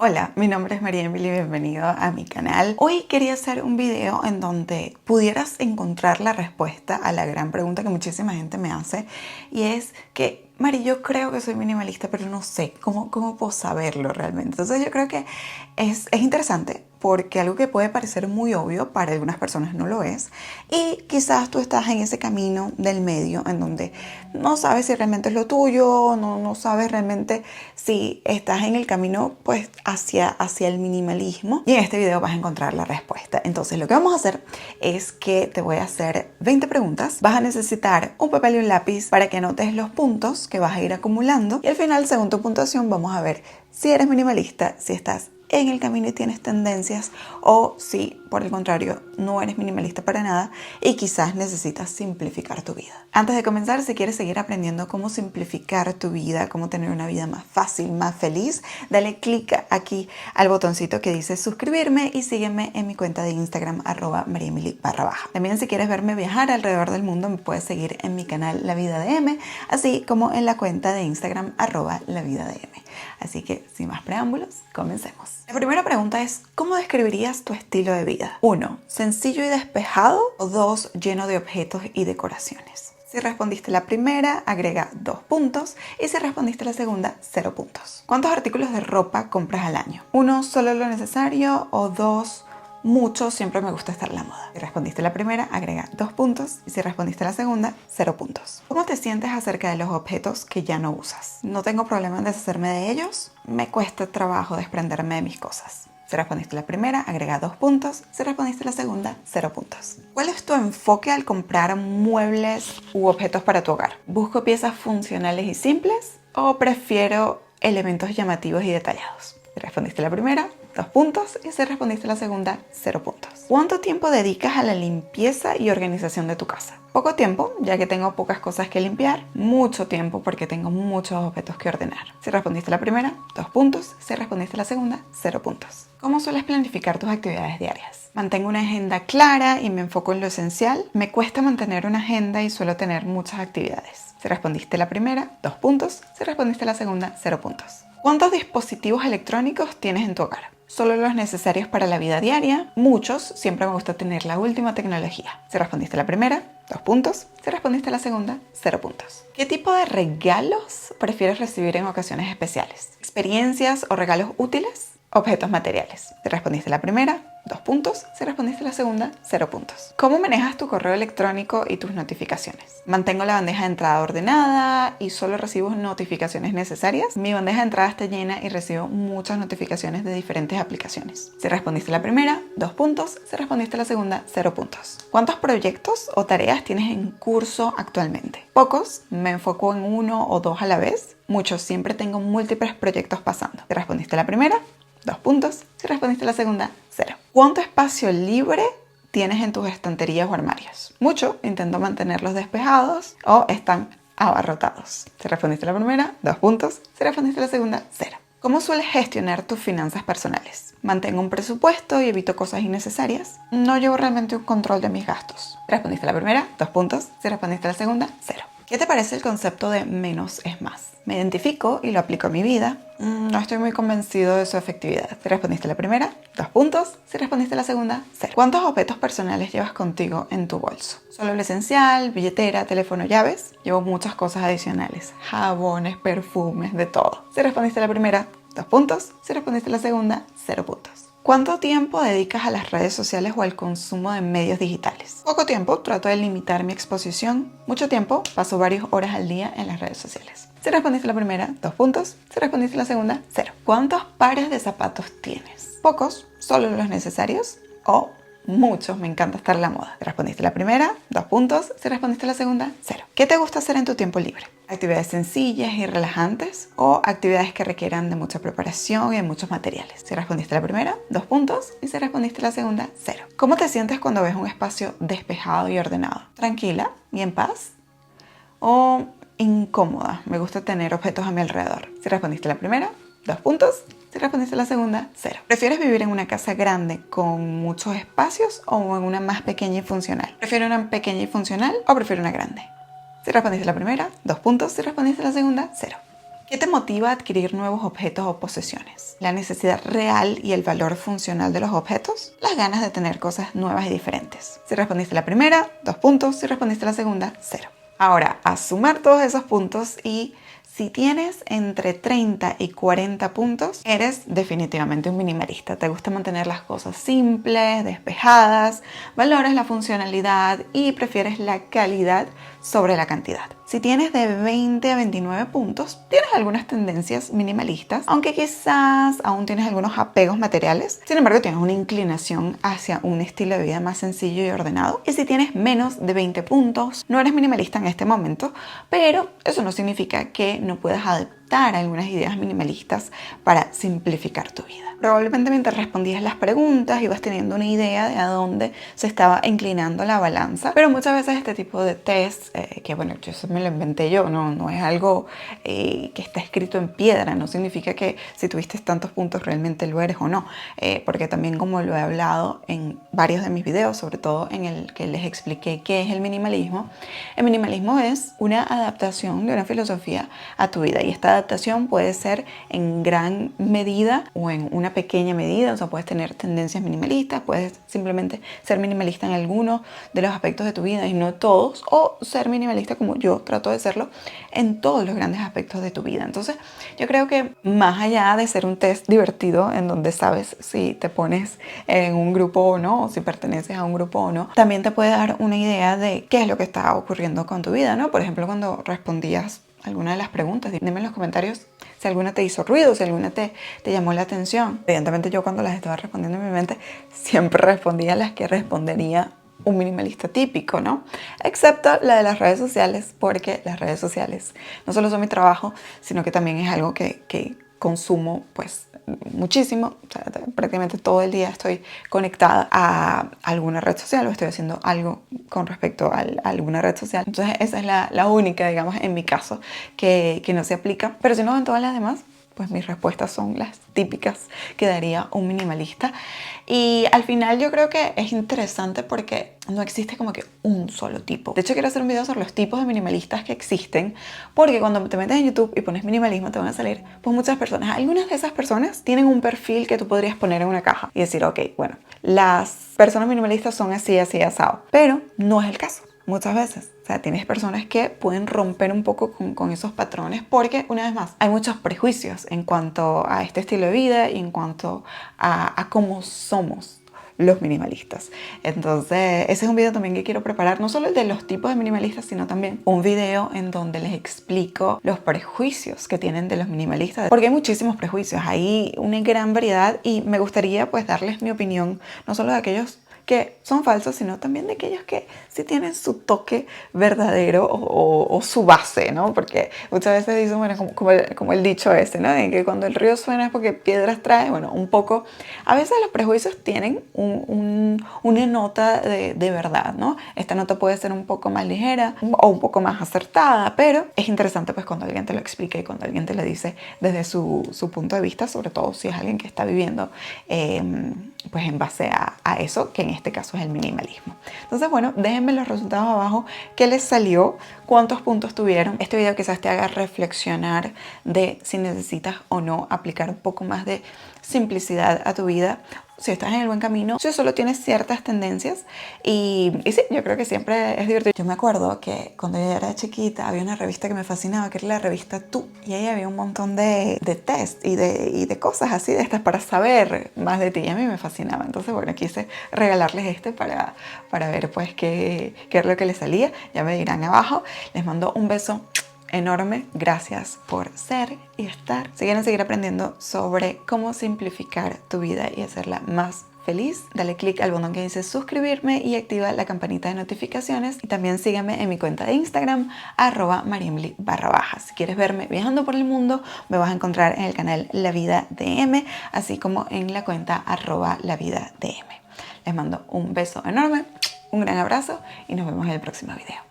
Hola, mi nombre es María Emily, bienvenido a mi canal. Hoy quería hacer un video en donde pudieras encontrar la respuesta a la gran pregunta que muchísima gente me hace, y es que, Mari, yo creo que soy minimalista, pero no sé cómo puedo saberlo realmente. Entonces yo creo que es interesante porque algo que puede parecer muy obvio para algunas personas no lo es, y quizás tú estás en ese camino del medio en donde no sabes si realmente es lo tuyo, no sabes realmente si estás en el camino pues hacia el minimalismo, y en este video vas a encontrar la respuesta. Entonces lo que vamos a hacer es que te voy a hacer 20 preguntas. Vas a necesitar un papel y un lápiz para que anotes los puntos que vas a ir acumulando, y al final, según tu puntuación, vamos a ver si eres minimalista, si estás en el camino y tienes tendencias, o si por el contrario no eres minimalista para nada y quizás necesitas simplificar tu vida. Antes de comenzar, si quieres seguir aprendiendo cómo simplificar tu vida, cómo tener una vida más fácil, más feliz, dale clic aquí al botoncito que dice suscribirme y sígueme en mi cuenta de Instagram @mariaemily_. También, si quieres verme viajar alrededor del mundo, me puedes seguir en mi canal La Vida de M, así como en la cuenta de Instagram @lavidadem. Así que, sin más preámbulos, comencemos. La primera pregunta es: ¿cómo describirías tu estilo de vida? 1. ¿Sencillo y despejado? O 2. ¿Lleno de objetos y decoraciones? Si respondiste la primera, agrega 2 puntos, y si respondiste la segunda, 0 puntos. ¿Cuántos artículos de ropa compras al año? 1. ¿Solo lo necesario? O 2. Mucho, siempre me gusta estar a la moda. Si respondiste la primera, agrega 2 puntos, y si respondiste la segunda, 0 puntos. ¿Cómo te sientes acerca de los objetos que ya no usas? No tengo problema en deshacerme de ellos, me cuesta trabajo desprenderme de mis cosas. Si respondiste la primera, agrega 2 puntos. Si respondiste la segunda, 0 puntos. ¿Cuál es tu enfoque al comprar muebles u objetos para tu hogar? ¿Busco piezas funcionales y simples o prefiero elementos llamativos y detallados? Si respondiste la primera, 2 puntos, y si respondiste la segunda, 0 puntos. ¿Cuánto tiempo dedicas a la limpieza y organización de tu casa? Poco tiempo, ya que tengo pocas cosas que limpiar. Mucho tiempo, porque tengo muchos objetos que ordenar. Si respondiste la primera, 2 puntos. Si respondiste la segunda, 0 puntos. ¿Cómo sueles planificar tus actividades diarias? Mantengo una agenda clara y me enfoco en lo esencial. Me cuesta mantener una agenda y suelo tener muchas actividades. Si respondiste la primera, 2 puntos. Si respondiste la segunda, 0 puntos. ¿Cuántos dispositivos electrónicos tienes en tu hogar? ¿Solo los necesarios para la vida diaria? Muchos, siempre me gusta tener la última tecnología. Si respondiste la primera, 2 puntos. Si respondiste la segunda, 0 puntos. ¿Qué tipo de regalos prefieres recibir en ocasiones especiales? ¿Experiencias o regalos útiles? Objetos materiales. Si respondiste la primera, 2 puntos. Si respondiste la segunda, 0 puntos. ¿Cómo manejas tu correo electrónico y tus notificaciones? Mantengo la bandeja de entrada ordenada y solo recibo notificaciones necesarias. Mi bandeja de entrada está llena y recibo muchas notificaciones de diferentes aplicaciones. Si respondiste la primera, 2 puntos. Si respondiste la segunda, 0 puntos. ¿Cuántos proyectos o tareas tienes en curso actualmente? Pocos, me enfoco en 1 o 2 a la vez. Muchos, siempre tengo múltiples proyectos pasando. Si respondiste la primera, 2 puntos. Si respondiste la segunda, 0. ¿Cuánto espacio libre tienes en tus estanterías o armarios? Mucho, intento mantenerlos despejados o están abarrotados. Si respondiste la primera, 2 puntos. Si respondiste la segunda, 0. ¿Cómo sueles gestionar tus finanzas personales? Mantengo un presupuesto y evito cosas innecesarias. No llevo realmente un control de mis gastos. Si respondiste la primera, 2 puntos. Si respondiste la segunda, 0. ¿Qué te parece el concepto de menos es más? Me identifico y lo aplico a mi vida. No estoy muy convencido de su efectividad. Si respondiste la primera, 2 puntos. Si respondiste la segunda, 0. ¿Cuántos objetos personales llevas contigo en tu bolso? Solo lo esencial, billetera, teléfono, llaves. Llevo muchas cosas adicionales. Jabones, perfumes, de todo. Si respondiste la primera, 2 puntos. Si respondiste la segunda, 0 puntos. ¿Cuánto tiempo dedicas a las redes sociales o al consumo de medios digitales? Poco tiempo, trato de limitar mi exposición. Mucho tiempo, paso varias horas al día en las redes sociales. Si respondiste la primera, 2 puntos. Si respondiste la segunda, 0. ¿Cuántos pares de zapatos tienes? Pocos, solo los necesarios, o muchos, me encanta estar a la moda. Si respondiste la primera, 2 puntos. Si respondiste la segunda, 0. ¿Qué te gusta hacer en tu tiempo libre? ¿Actividades sencillas y relajantes o actividades que requieran de mucha preparación y de muchos materiales? Si respondiste la primera, 2 puntos. Y si respondiste la segunda, 0. ¿Cómo te sientes cuando ves un espacio despejado y ordenado? ¿Tranquila y en paz? ¿O incómoda? Me gusta tener objetos a mi alrededor. Si respondiste la primera, 2 puntos. Si respondiste la segunda, 0. ¿Prefieres vivir en una casa grande con muchos espacios o en una más pequeña y funcional? ¿Prefiero una pequeña y funcional o prefiero una grande? Si respondiste la primera, 2 puntos. Si respondiste la segunda, 0. ¿Qué te motiva a adquirir nuevos objetos o posesiones? ¿La necesidad real y el valor funcional de los objetos? ¿Las ganas de tener cosas nuevas y diferentes? Si respondiste la primera, 2 puntos. Si respondiste la segunda, 0. Ahora, a sumar todos esos puntos y si tienes entre 30 y 40 puntos, eres definitivamente un minimalista. Te gusta mantener las cosas simples, despejadas, valoras la funcionalidad y prefieres la calidad sobre la cantidad. Si tienes de 20 a 29 puntos, tienes algunas tendencias minimalistas, aunque quizás aún tienes algunos apegos materiales. Sin embargo, tienes una inclinación hacia un estilo de vida más sencillo y ordenado. Y si tienes menos de 20 puntos, no eres minimalista en este momento, pero eso no significa que no puedas adaptar algunas ideas minimalistas para simplificar tu vida. Probablemente mientras respondías las preguntas ibas teniendo una idea de a dónde se estaba inclinando la balanza, pero muchas veces este tipo de test, que bueno, eso me lo inventé yo, no es algo que está escrito en piedra, no significa que si tuviste tantos puntos realmente lo eres o no, porque también como lo he hablado en varios de mis videos, sobre todo en el que les expliqué qué es el minimalismo es una adaptación de una filosofía a tu vida, y esta adaptación puede ser en gran medida o en una pequeña medida, o sea, puedes tener tendencias minimalistas, puedes simplemente ser minimalista en algunos de los aspectos de tu vida y no todos, o ser minimalista como yo trato de serlo en todos los grandes aspectos de tu vida. Entonces, yo creo que más allá de ser un test divertido en donde sabes si te pones en un grupo o no, o si perteneces a un grupo o no, también te puede dar una idea de qué es lo que está ocurriendo con tu vida, ¿no? Por ejemplo, cuando respondías alguna de las preguntas, dime en los comentarios si alguna te hizo ruido, si alguna te llamó la atención. Evidentemente yo cuando las estaba respondiendo en mi mente siempre respondía las que respondería un minimalista típico, ¿no? Excepto la de las redes sociales, porque las redes sociales no solo son mi trabajo, sino que también es algo que consumo pues muchísimo. O sea, prácticamente todo el día estoy conectada a alguna red social o estoy haciendo algo con respecto a alguna red social. Entonces esa es la única, digamos, en mi caso que no se aplica. Pero si no, en todas las demás, pues mis respuestas son las típicas que daría un minimalista. Y al final yo creo que es interesante porque no existe como que un solo tipo. De hecho, quiero hacer un video sobre los tipos de minimalistas que existen, porque cuando te metes en YouTube y pones minimalismo te van a salir pues muchas personas. Algunas de esas personas tienen un perfil que tú podrías poner en una caja y decir, ok, bueno, las personas minimalistas son así, así, asado. Pero no es el caso. Muchas veces. O sea, tienes personas que pueden romper un poco con esos patrones porque, una vez más, hay muchos prejuicios en cuanto a este estilo de vida y en cuanto a cómo somos los minimalistas. Entonces, ese es un video también que quiero preparar, no solo el de los tipos de minimalistas, sino también un video en donde les explico los prejuicios que tienen de los minimalistas, porque hay muchísimos prejuicios, hay una gran variedad y me gustaría pues darles mi opinión, no solo de aquellos que son falsos, sino también de aquellos que sí tienen su toque verdadero o su base, ¿no? Porque muchas veces dicen, bueno, como el dicho ese, ¿no? De que cuando el río suena es porque piedras trae. Bueno, un poco, a veces los prejuicios tienen una nota de verdad, ¿no? Esta nota puede ser un poco más ligera o un poco más acertada, pero es interesante pues cuando alguien te lo explica y cuando alguien te lo dice desde su punto de vista, sobre todo si es alguien que está viviendo pues en base a eso, que en este caso es el minimalismo. Entonces, bueno, déjenme los resultados abajo, qué les salió, cuántos puntos tuvieron. Este video quizás te haga reflexionar de si necesitas o no aplicar un poco más de simplicidad a tu vida, si estás en el buen camino, si solo tienes ciertas tendencias. Y sí, yo creo que siempre es divertido. Yo me acuerdo que cuando yo era chiquita había una revista que me fascinaba, que era la revista Tú, y ahí había un montón de test y de cosas así de estas para saber más de ti, y a mí me fascinaba. Entonces, bueno, quise regalarles este para ver pues qué es lo que les salía. Ya me dirán abajo. Les mando un beso enorme, gracias por ser y estar. Si quieren seguir aprendiendo sobre cómo simplificar tu vida y hacerla más feliz, dale click al botón que dice suscribirme y activa la campanita de notificaciones, y también sígueme en mi cuenta de Instagram @mariemily_. Si quieres verme viajando por el mundo, me vas a encontrar en el canal La Vida DM, así como en la cuenta @lavidadm. Les mando un beso enorme, un gran abrazo y nos vemos en el próximo video.